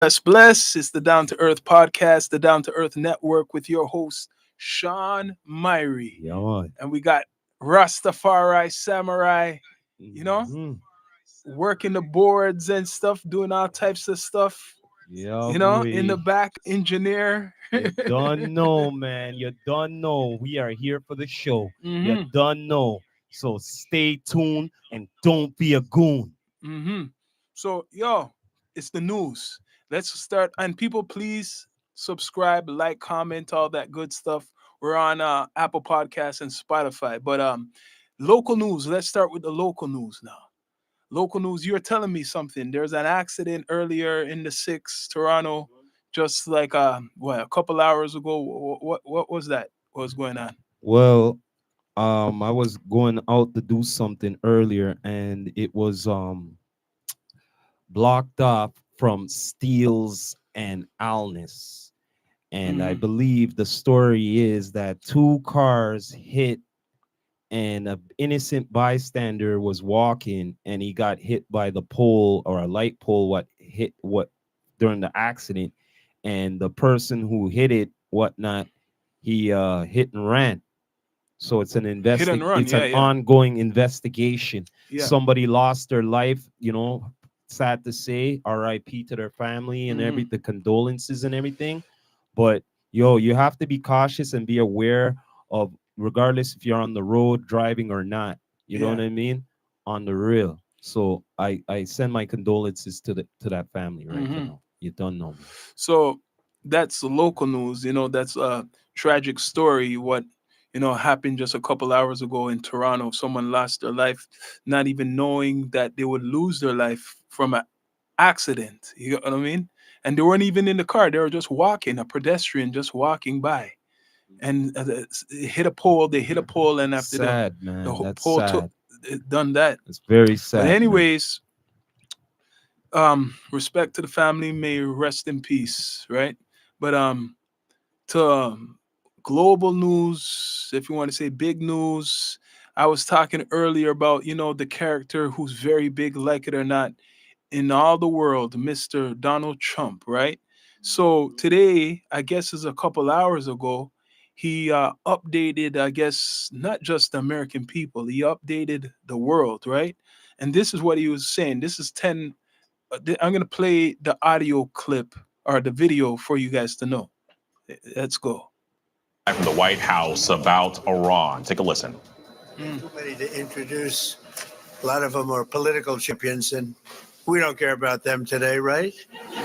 Bless. It's the Down to Earth podcast, the Down to Earth Network with your host, Sean Myrie. Yeah, man. And we got Rastafari Samurai, you know, Hmm. working the boards and stuff, doing all types of stuff, Yeah, in the boy. back, engineer. You don't know, man. You don't know. We are here for the show. You hmm don't know. So stay tuned and don't be a goon. hmm So, it's the news. Let's start. And people, please subscribe, like, comment, all that good stuff. We're on Apple Podcasts and Spotify. But local news. Let's start with the local news now. Local news. You're telling me something. There's an accident earlier in the six, Toronto, just like a couple hours ago. What was that? What was going on? Well, I was going out to do something earlier and it was blocked off from Steels and Alness. And I hmm believe the story is that two cars hit and an innocent bystander was walking and he got hit by the pole or a light pole what hit what during the accident, and the person who hit it whatnot, he hit and ran. So Hit and run. it's Yeah, an yeah, ongoing investigation. yeah. Somebody lost their life, sad to say, RIP to their family and hmm the condolences and everything. But you have to be cautious and be aware of, regardless if you're on the road driving or not. You know what Yeah. I mean? On the real. So I send my condolences to that family right hmm now. You don't know me. So that's the local news. That's a tragic story. What happened just a couple hours ago in Toronto. Someone lost their life, not even knowing that they would lose their life from an accident. You know what I mean? And they weren't even in the car. They were just walking, a pedestrian just walking by, and it hit a pole. They hit a pole, and after Sad, the man. That's pole took sad. it done that. It's very But sad, man. anyways, respect to the family, may rest in peace, right? But to global news, if you want to say big news, I was talking earlier about the character who's very big, like it or not, in all the world, Mr. Donald Trump, right? So today, I guess is a couple hours ago, he updated, I guess, not just the American people, he updated the world, right? And this is what he was saying. This is 10. I'm going to play the audio clip or the video for you guys to know. Let's go. From the White House about Iran. Take a listen. Mm. Too many to introduce. A lot of them are political champions, and we don't care about them today, right?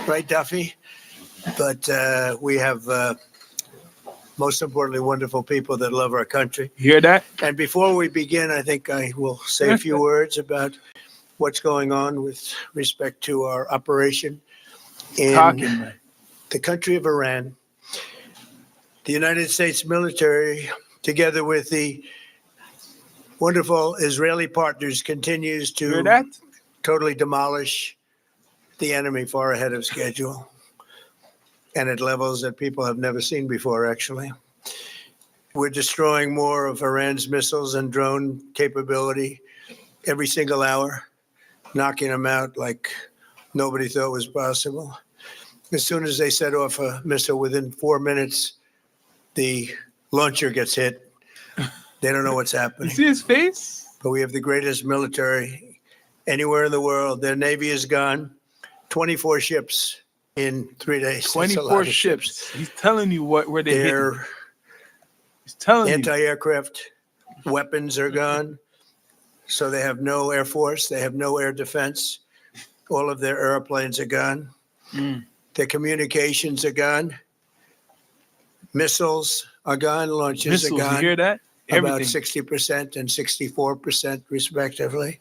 Right, Duffy? But we have, most importantly, wonderful people that love our country. You hear that? And before we begin, I think I will say a few words about what's going on with respect to our operation in Talking, man. the country of Iran. The United States military, together with the wonderful Israeli partners, continues You hear to that? totally demolish the enemy far ahead of schedule and at levels that people have never seen before, actually. We're destroying more of Iran's missiles and drone capability every single hour, knocking them out like nobody thought was possible. As soon as they set off a missile, within 4 minutes, the launcher gets hit. They don't know what's You happening. see his face? But we have the greatest military anywhere in the world. Their navy is gone. 24 ships in 3 days. That's a lot 24 of ships. He's telling you where they hit. Their He's telling you. anti-aircraft weapons are gone. So they have no air force. They have no air defense. All of their airplanes are gone. Mm. Their communications are gone. Missiles are gone. Launches Missiles, are you gone. hear that? About Everything. 60% and 64% respectively.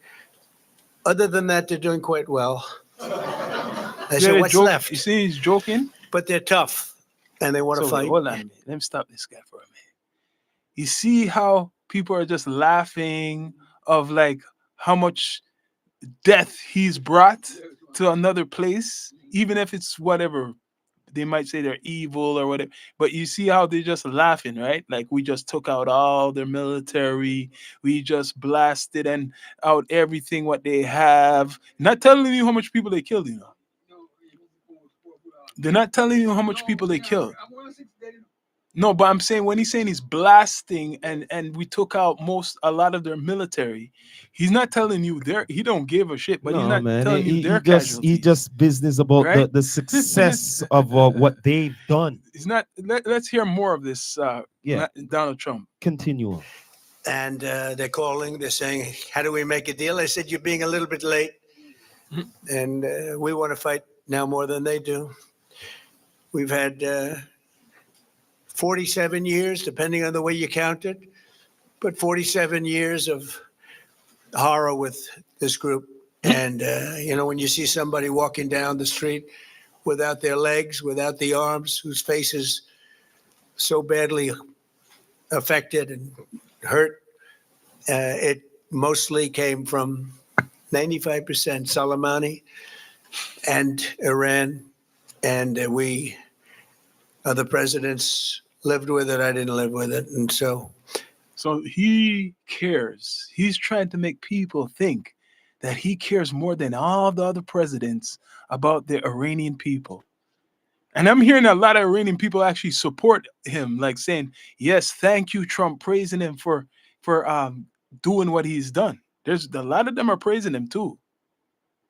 Other than that, they're doing quite well. I You said, hear the what's joke? left? You see he's joking? But they're tough and they want to So fight. hold on a minute. Let me stop this guy for a minute. You see how people are just laughing of like how much death he's brought to another place, even if it's whatever they might say they're evil or whatever. But you see how they're just laughing, right? Like we just took out all their military, we just blasted and out everything what they have. Not telling you how much people they killed, They're not telling you how much people they killed. No, but I'm saying when he's saying he's blasting and we took out a lot of their military, he's not telling you he don't give a shit, but he's No, not man. telling you their He casualties. just business about Right? the success of what they've done. He's not. Let's hear more of this. Yeah. Donald Trump. Continue on. And they're calling, they're saying, how do we make a deal? I said, you're being a little bit late. And we want to fight now more than they do. We've had 47 years, depending on the way you count it, but 47 years of horror with this group. And, when you see somebody walking down the street without their legs, without the arms, whose face is so badly affected and hurt, it mostly came from 95% Soleimani and Iran. And we, other presidents, lived with it. I didn't live with it. And so he cares. He's trying to make people think that he cares more than all the other presidents about the Iranian people. And I'm hearing a lot of Iranian people actually support him, like saying, yes, thank you, Trump, praising him for doing what he's done. There's a lot of them are praising him too.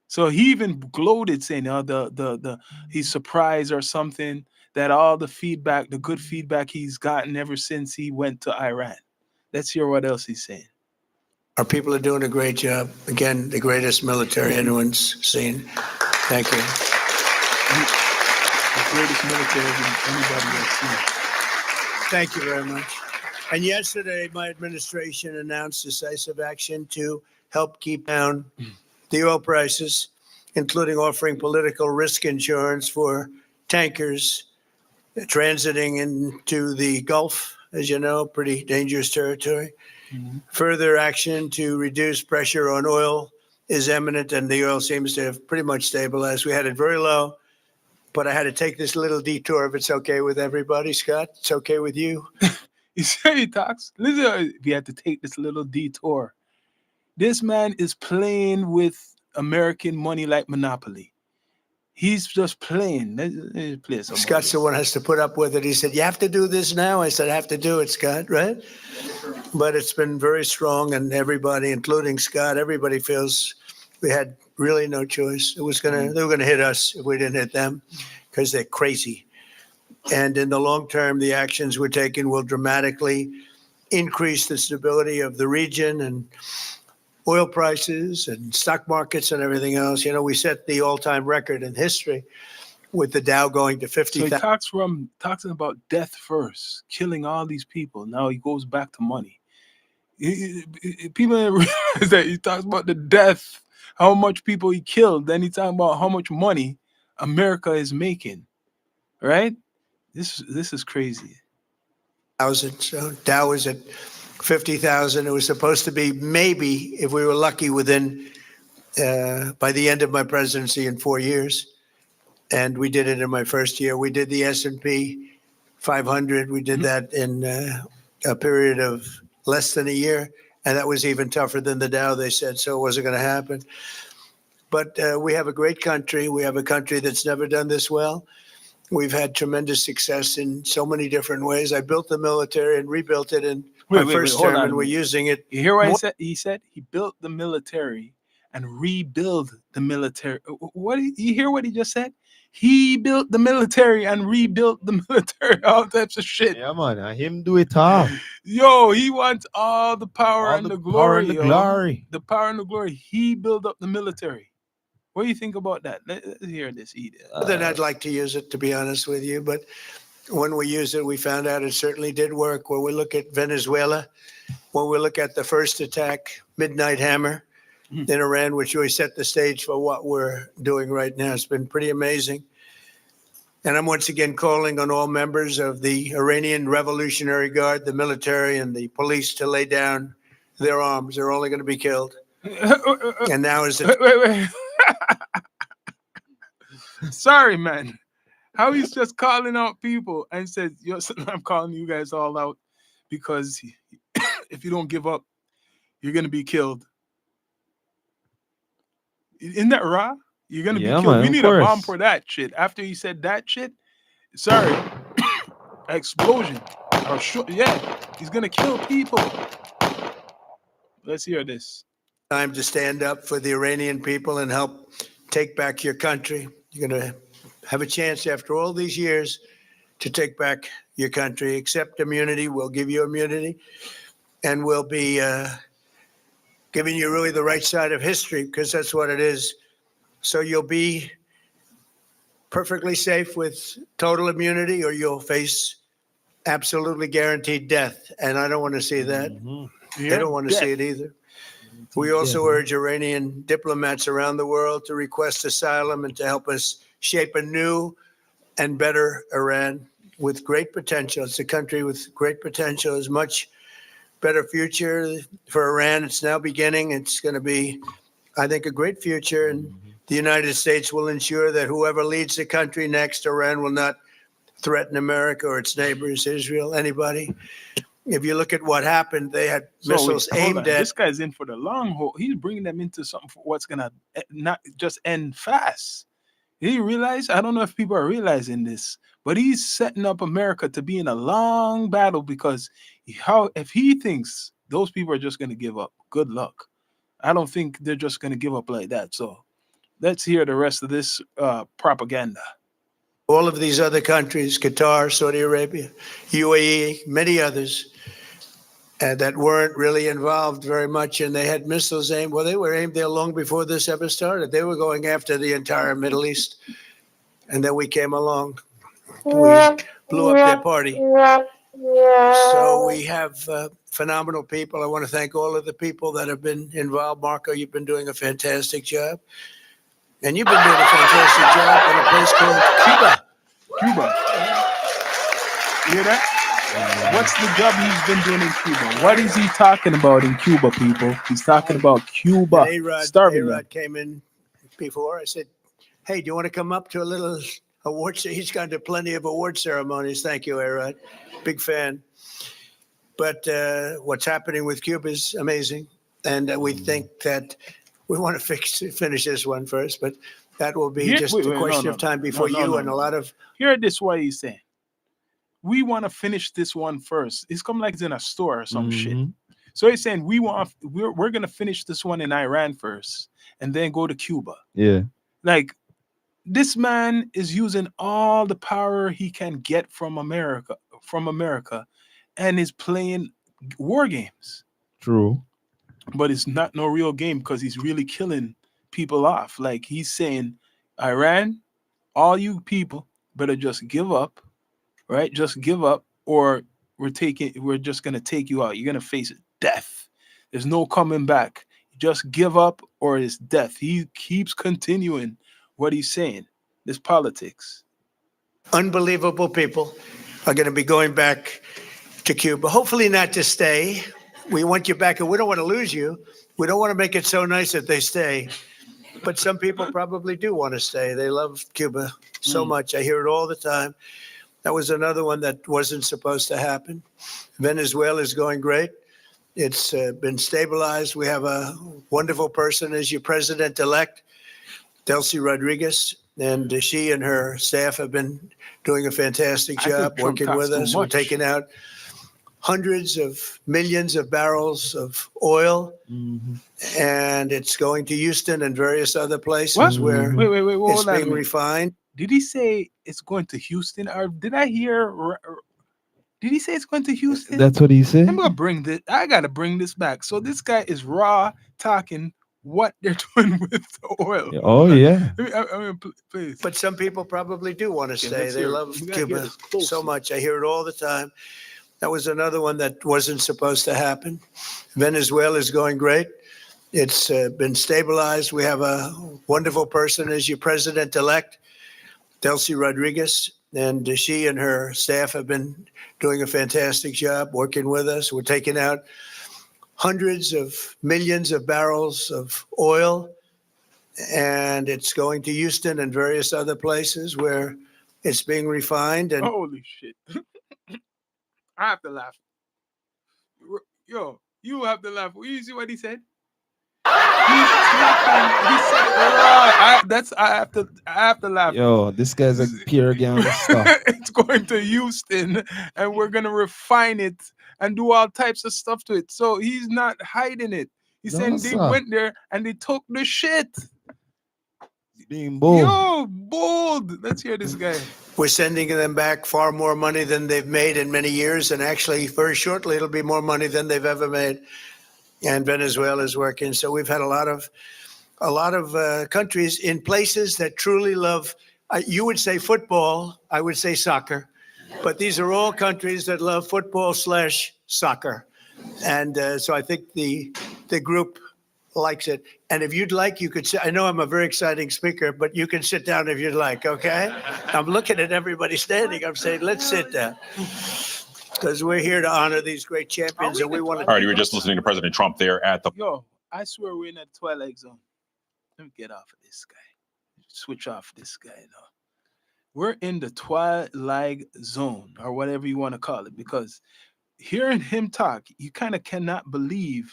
So he even gloated, saying, he's surprised or something that all the feedback, the good feedback he's gotten ever since he went to Iran. Let's hear what else he's saying. our people are doing a great job. Again, the greatest military anyone's seen. Thank you. The greatest military anybody has seen. Thank you very much. And yesterday, my administration announced decisive action to help keep down the oil prices, including offering political risk insurance for tankers transiting into the Gulf, as you know, pretty dangerous territory. Mm-hmm. Further action to reduce pressure on oil is imminent, and the oil seems to have pretty much stabilized. We had it very low, but I had to take this little detour, if it's okay with everybody. Scott, it's okay with you? You say he talks. Listen, we had to take this little detour. This man is playing with American money like Monopoly. He's just playing. Let's play some Scott's the one who has to put up with it. He said, you have to do this now. I said, I have to do it, Scott, right? But it's been very strong, and everybody, including Scott, everybody feels we had really no choice. They were going to hit us if we didn't hit them because they're crazy. And in the long term, the actions we're taking will dramatically increase the stability of the region and oil prices and stock markets and everything else. You know, we set the all-time record in history with the Dow going to 50,000. So he talks about death first, killing all these people. Now he goes back to money. People didn't realize that he talks about the death, how much people he killed. Then he talking about how much money America is making, right? This is crazy. So Dow was at 50,000. It was supposed to be maybe, if we were lucky, within by the end of my presidency in 4 years. And we did it in my first year. We did the S&P 500. We did that in a period of less than a year. And that was even tougher than the Dow, they said, so it wasn't going to happen. But we have a great country. We have a country that's never done this well. We've had tremendous success in so many different ways. I built the military and rebuilt it in my first term, and we're using it. You hear what he said? He said he built the military and rebuild the military. What you hear what he just said? He built the military and rebuilt the military. All types of shit. Yeah, man. Him do it all. Yo, he wants all the power All and the power glory. and the yo. glory. The power and the glory. He built up the military. What do you think about that? Let's hear this, Edith. Then I'd like to use it, to be honest with you. But when we used it, we found out it certainly did work. When we look at Venezuela, when we look at the first attack, Midnight Hammer in Iran, which really set the stage for what we're doing right now. It's been pretty amazing. And I'm once again calling on all members of the Iranian Revolutionary Guard, the military, and the police to lay down their arms. They're only going to be killed. And now is the Wait. Sorry, man. How he's just calling out people and says, "Yo, I'm calling you guys all out because if you don't give up, you're gonna be killed." Isn't that raw? You're gonna be Yeah, killed. man, We of need a bomb course. for that shit. After he said that shit, sorry, explosion. Or yeah, he's gonna kill people. Let's hear this. Time to stand up for the Iranian people and help take back your country. You're going to have a chance after all these years to take back your country. Accept immunity. We'll give you immunity. And we'll be giving you really the right side of history because that's what it is. So you'll be perfectly safe with total immunity or you'll face absolutely guaranteed death. And I don't want to see that. Mhm. They don't want to see it either. We also urge Iranian diplomats around the world to request asylum and to help us shape a new and better Iran with great potential. It's a country with great potential, as much better future for Iran. It's now beginning. It's going to be, I think, a great future. And the United States will ensure that whoever leads the country next, Iran will not threaten America or its neighbors, Israel, anybody. If you look at what happened, they had missiles aimed at. This guy's in for the long haul. He's bringing them into something for what's gonna not just end fast. You realize? I don't know if people are realizing this, but he's setting up America to be in a long battle because if he thinks those people are just gonna give up, good luck. I don't think they're just gonna give up like that. So let's hear the rest of this propaganda. All of these other countries, Qatar, Saudi Arabia, UAE, many others, that weren't really involved very much, and they had missiles aimed. Well, they were aimed there long before this ever started. They were going after the entire Middle East, and then we came along. We blew up their party. So we have phenomenal people. I want to thank all of the people that have been involved. Marco, you've been doing a fantastic job. And you've been doing a fantastic job in a place called Cuba. Cuba. You hear that? What's the job he's been doing in Cuba? What is he talking about in Cuba, people? He's talking about Cuba starving them. A-Rod came in before. I said, hey, do you want to come up to a little award? He's gone to plenty of award ceremonies. Thank you, A-Rod. Big fan. But what's happening with Cuba is amazing. And we think that we want to finish this one first, but that will be just a question of time before you and a lot of... Hear this, what he's saying. We want to finish this one first. It's come like it's in a store or some shit. So he's saying we're gonna finish this one in Iran first and then go to Cuba. Yeah. Like this man is using all the power he can get from America, and is playing war games. True. But it's not no real game because he's really killing people off. Like he's saying, Iran, all you people better just give up. Right? Just give up, or we're just gonna take you out. You're gonna face death. There's no coming back. Just give up, or it's death. He keeps continuing what he's saying. This politics. Unbelievable people are going to be going back to Cuba. Hopefully not to stay. We want you back, and we don't want to lose you. We don't want to make it so nice that they stay. But some people probably do want to stay. They love Cuba so much. I hear it all the time. That was another one that wasn't supposed to happen. Venezuela is going great. It's been stabilized. We have a wonderful person as your president-elect, Delcy Rodriguez, and she and her staff have been doing a fantastic job working with us. We're taking out hundreds of millions of barrels of oil, and it's going to Houston and various other places where it's being refined. Did he say it's going to Houston, or did I hear? Did he say it's going to Houston? That's what he said. I'm gonna bring this. I gotta bring this back. So this guy is raw talking what they're doing with the oil. Oh yeah. I mean, please. But some people probably do want to stay. They love Cuba so much. I hear it all the time. That was another one that wasn't supposed to happen. Venezuela is going great. It's been stabilized. We have a wonderful person as your president-elect, Delcy Rodriguez, and she and her staff have been doing a fantastic job working with us. We're taking out hundreds of millions of barrels of oil, and it's going to Houston and various other places where it's being refined. And holy shit. I have to laugh. Yo, you have to laugh. You see what he said? He said it raw. I have to laugh. Yo, this guy's a pure gangster. It's going to Houston, and we're gonna refine it and do all types of stuff to it. So he's not hiding it. He's No, saying they sir. went there and they took the shit. Being bold. Yo, bold. Let's hear this guy. We're sending them back far more money than they've made in many years, and actually, very shortly, it'll be more money than they've ever made. And Venezuela is working. So we've had a lot of countries in places that truly love. You would say football, I would say soccer, but these are all countries that love football/soccer, and so I think the group likes it. And if you'd like, you could sit. I know I'm a very exciting speaker, but you can sit down if you'd like, okay? I'm looking at everybody standing. I'm saying, let's sit down. Because we're here to honor these great champions, and we want to. All right, you were just listening to President Trump there at the. Yo, I swear we're in that twilight zone. Let me get off of this guy. Switch off this guy now. We're in the twilight zone, or whatever you want to call it, because hearing him talk, you kind of cannot believe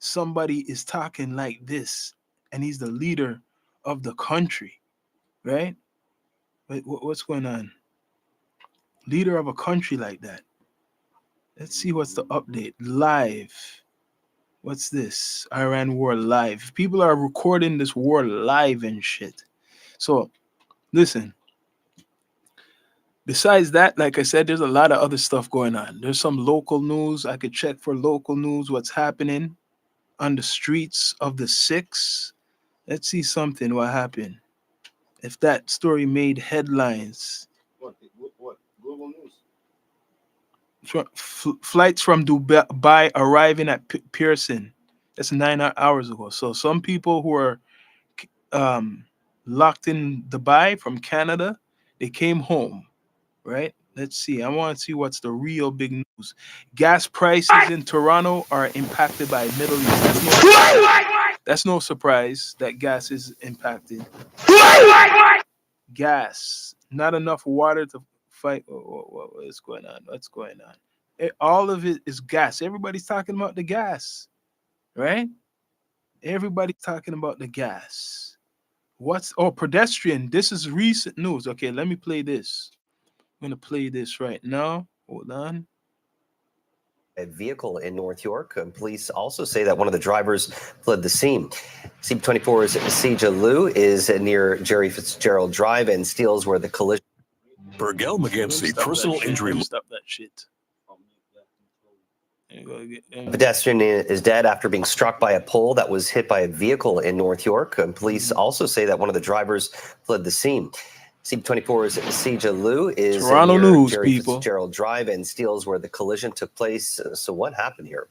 somebody is talking like this, and he's the leader of the country, right? Wait, what's going on? Leader of a country like that. Let's see what's the update. Live. What's this? Iran war live. People are recording this war live and shit. So, listen. Besides that, like I said, there's a lot of other stuff going on. There's some local news. I could check for local news, what's happening on the streets of the 6. Let's see something, what happened. If that story made headlines. What? Global news? Flights from Dubai arriving at Pearson. That's 9 hours ago. So some people who are locked in Dubai from Canada, they came home, right? Let's see. I want to see what's the real big news. Gas prices in Toronto are impacted by Middle East. That's no surprise that gas is impacted. Gas. Not enough water to fight. What is going on? What's going on? All of it is gas. Everybody's talking about the gas, right? Everybody's talking about the gas. Pedestrian? This is recent news. Okay, let me play this. I'm going to play this right now. Hold on. A vehicle in North York. Police also say that one of the drivers fled the scene. CB24's Sija Liu is near Jerry Fitzgerald Drive and Steeles where the collision. Burgell against the personal injury. Stop that shit. A pedestrian is dead after being struck by a pole that was hit by a vehicle in North York. Police also say that one of the drivers fled the scene. CB24's Sija Liu is Toronto near news, Jerry people. Fitzgerald Drive and Steeles where the collision took place. So what happened here?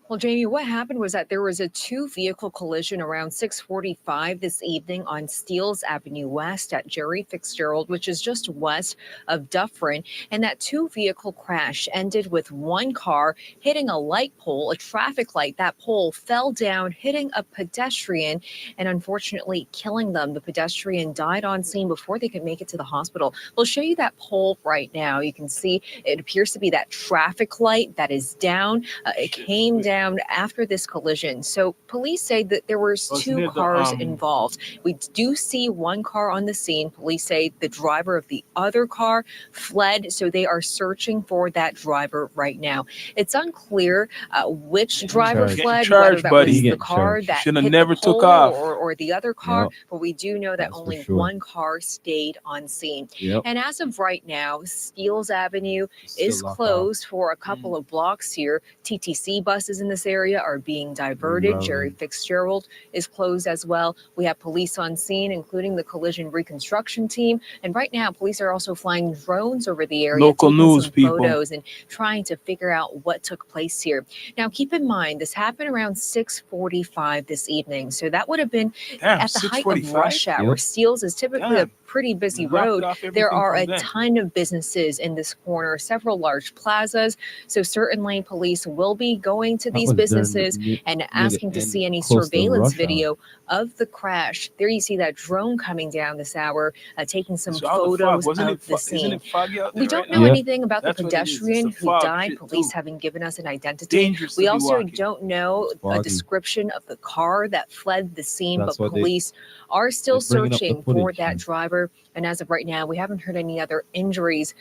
Well, Jamie, what happened was that there was a 2-vehicle collision around 6:45 this evening on Steeles Avenue West at Jerry Fitzgerald, which is just west of Dufferin. And that 2-vehicle crash ended with one car hitting a light pole, a traffic light. That pole fell down, hitting a pedestrian and unfortunately killing them. The pedestrian died on scene before they could make it to the hospital. We'll show you that pole right now. You can see it appears to be that traffic light that is down. It came down after this collision. So police say that there was 2 cars involved. We do see one car on the scene. Police say the driver of the other car fled, so they are searching for that driver right now. It's unclear which driver fled, whether that was the car that should have hit never the took pole off, or the other car, Yep. but we do know that That's for only sure. one car stayed on scene. Yep. And as of right now, Steeles Avenue Still is locked out. closed for a couple of blocks here. TTC buses in this area are being diverted. Rerouting. Jerry Fitzgerald is closed as well. We have police on scene, including the collision reconstruction team. And right now, police are also flying drones over the area, Local taking news, some people. photos and trying to figure out what took place here. Now, keep in mind, this happened around 6:45 this evening. So that would have been Damn, at the height of 6:45? rush hour. Yep. Steeles is typically Damn. a pretty busy Blocked road. off There everything are from a them. ton of businesses in this corner, several large plazas. So certainly police will be going to That these was during the businesses and near the asking to end, see any close to surveillance rush hour. video of the crash. There you see that drone coming down this hour, taking some It's all the fog. photos Wasn't of it? the Isn't scene. it foggy out there We don't right know now? Yeah. anything about That's the what it is. It's the pedestrian who fog died. shit, Police too. haven't given us an identity. Dangerous We to be also walking. don't know a Foggy. description of the car that fled the scene, That's but what they- police are still they're bringing up the searching for footage, that man. driver. And as of right now, we haven't heard any other injuries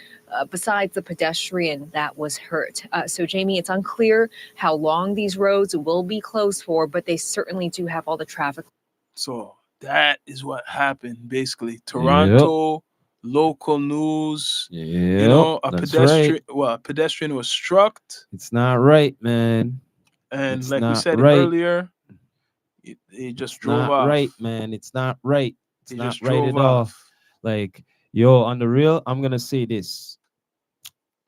besides the pedestrian that was hurt. So, Jamie, it's unclear how long these roads will be closed for, but they certainly do have all the traffic. So that is what happened. Basically, Toronto local news. Yeah, You know, a that's pedestrian. right. Well, a pedestrian was struck, It's not right, man. and It's like we not said right. earlier, he just It's drove not off. right, man. It's not right. It's He not just right drove at all. off. Like, yo, on the real, I'm gonna say this.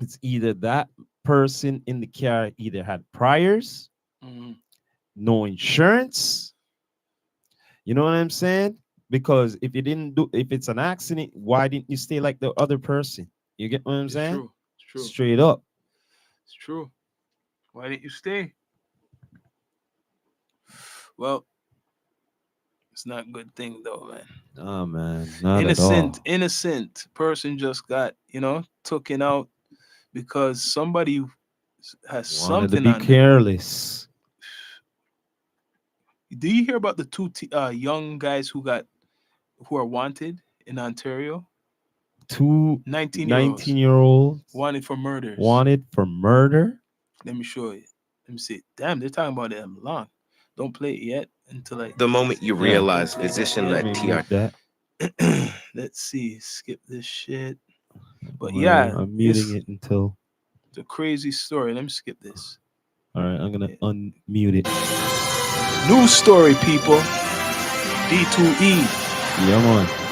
It's either that person in the car either had priors, Mhm. no insurance. You know what I'm saying? Because if it's an accident, why didn't you stay like the other person? You get what I'm It's saying? true. It's true. Straight up. It's true. Why didn't you stay? Well, it's not a good thing though, man. Oh man, not at all. Innocent person just got, taken out because somebody has Wanted to something be on them. careless. Do you hear about the two young guys who are wanted in Ontario? Two 19-year-olds 19-year-olds wanted for murders. wanted for murder. Let me show you. Let me see. Damn, they're talking about them long. Don't play it yet until I. The moment you Yeah. realize Don't play it physician yet. led Let me mute TR. that. Let's see. Skip this shit. But Well, yeah, I'm muting it until. it's a crazy story. Let me skip this. All right, I'm gonna unmute it. News story, people. D2E. Yeah, man.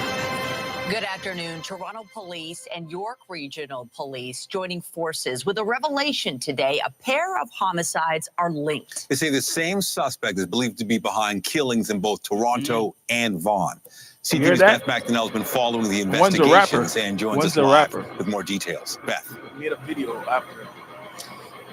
Good afternoon. Toronto Police and York Regional Police joining forces with a revelation today. A pair of homicides are linked. They say the same suspect is believed to be behind killings in both Toronto and Vaughan. You hear CTV's that? Beth McDonnell has been following the One's a rapper. investigations and joins One's us a live rapper. with more details. Beth. Made a video after.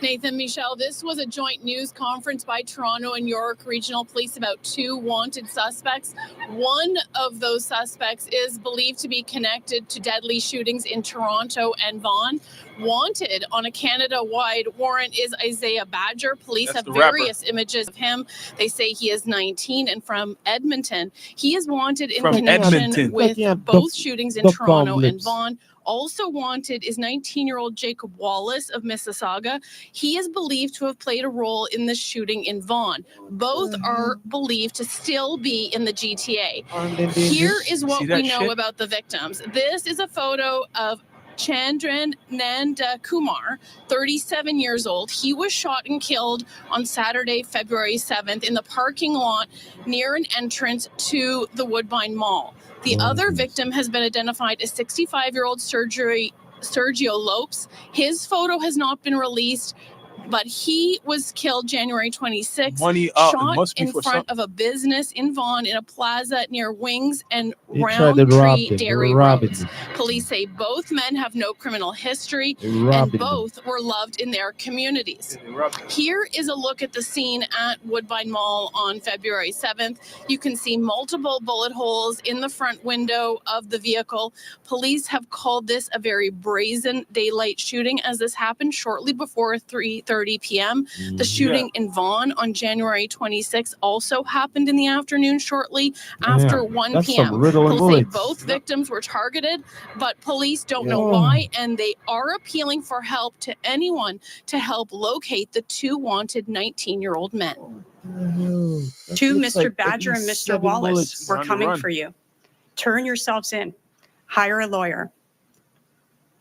Nathan, Michelle, this was a joint news conference by Toronto and York Regional Police about two wanted suspects. One of those suspects is believed to be connected to deadly shootings in Toronto and Vaughan. Wanted on a Canada-wide warrant is Isaiah Badger. Police That's have the rapper. various images of him. They say he is 19 and from Edmonton. He is wanted in From connection Edmonton. with Yeah, both shootings in duck Toronto and omelets. Vaughan. Also wanted is 19-year-old Jacob Wallace of Mississauga. He is believed to have played a role in the shooting in Vaughan. Both are believed to still be in the GTA. Here is what See we that know shit? about the victims. This is a photo of Chandran Nanda Kumar, 37 years old. He was shot and killed on Saturday, February 7th in the parking lot near an entrance to the Woodbine Mall. The other victim has been identified as 65-year-old Sergio Lopes. His photo has not been released, but he was killed January 26th, Money up. It shot must be in for front of a business in Vaughan in a plaza near Wings and They tried to rob Roundtree them. They Dairy were robbing Roads. them. Police say both men have no criminal history They were and robbing them. both were loved in their communities. They robbed them. Here is a look at the scene at Woodbine Mall on February 7th. You can see multiple bullet holes in the front window of the vehicle. Police have called this a very brazen daylight shooting as this happened shortly before 3:30 p.m. The shooting in Vaughan on January 26th also happened in the afternoon shortly after Damn, 1 that's p.m. some riddle and Police say bullets. both victims were targeted, but police don't know Yeah. why, and they are appealing for help to anyone to help locate the two wanted 19-year-old men. To Mr. Badger and Mr. Wallace, we're On the coming run. for you. Turn yourselves in. Hire a lawyer.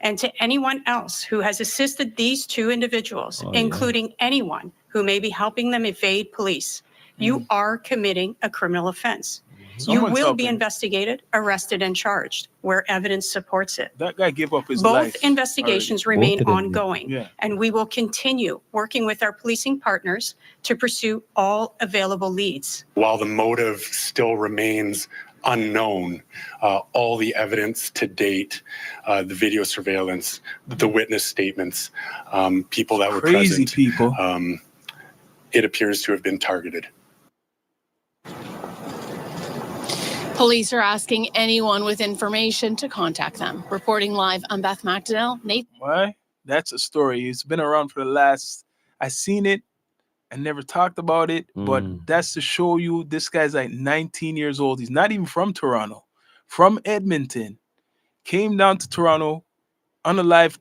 And to anyone else who has assisted these two individuals, Oh, yeah. including anyone who may be helping them evade police, you are committing a criminal offense. Someone's you will be helping. investigated, arrested, and charged where evidence supports it. That guy gave up his Both life. investigations already. remain Both of them did. ongoing, Yeah. and we will continue working with our policing partners to pursue all available leads. While the motive still remains unknown. All the evidence to date, the video surveillance, the witness statements, people that were Crazy present, people. it appears to have been targeted. Police are asking anyone with information to contact them. Reporting live, I'm Beth McDonnell. Nathan. Why? That's a story. It's been around for the last. I seen it and never talked about it, but that's to show you this guy's like 19 years old. He's not even from Toronto, from Edmonton. Came down to Toronto, unalive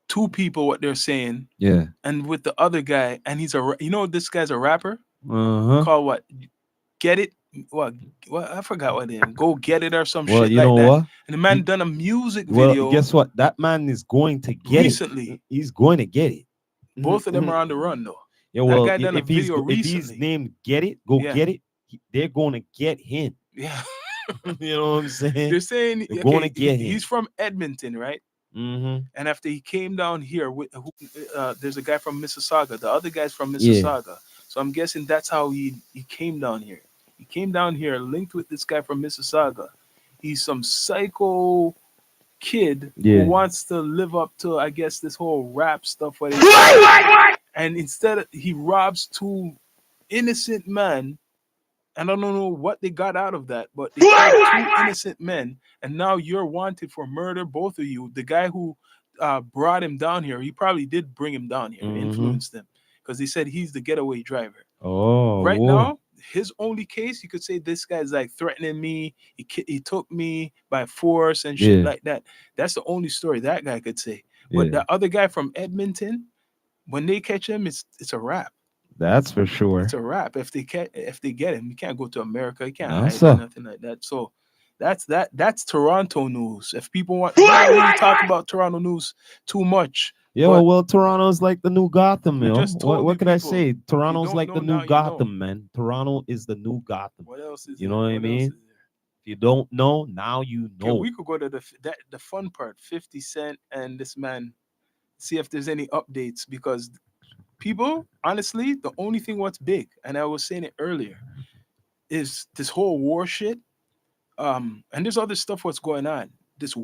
2 people. What they're saying, Yeah. and with the other guy, and he's this guy's a rapper Uh-huh. called what? Get It? What I forgot what name. Go Get It or some Well, shit you like know that. what? And the man done a music Well, video. guess what? That man is going to get recently. it. He's going to get it. Both of them are on the run though. Yeah, That well, guy done a if he's video if he's recently. named Get It, Go Yeah. Get It, they're going to get him. Yeah. You know what I'm saying? They're saying They're going to get him. he's from Edmonton, right? Mm-hmm. And after he came down here, there's a guy from Mississauga. The other guy's from Mississauga. So I'm guessing that's how he came down here. He came down here linked with this guy from Mississauga. He's some psycho kid who wants to live up to, I guess, this whole rap stuff. And instead, he robs 2 innocent men. And I don't know what they got out of that, but they killed 2 innocent men. And now you're wanted for murder, both of you. The guy who brought him down here, he probably did bring him down here, influenced him, because they said he's the getaway driver. Oh, right whoa. now, his only case, you could say this guy's like threatening me. He took me by force and shit like that. That's the only story that guy could say. But the other guy from Edmonton, when they catch him, it's a wrap. That's for sure. It's a wrap. If they get him, he can't go to America. He can't No, hide sir. or nothing like that. So that's Toronto news. If people want to really talk about Toronto news too much. Yeah, but well, Toronto's like the new Gotham, I yo. just told What you could I people, say? if you Toronto's don't like know the now, new you Gotham, know. man. Toronto is the new Gotham. What else is You there? know what I What else mean? is If there? you don't know, now you Okay, know. we could go to the fun part, 50 Cent and this man, see if there's any updates, because people, honestly, the only thing what's big, and I was saying it earlier, is this whole war shit. And there's other stuff what's going on. This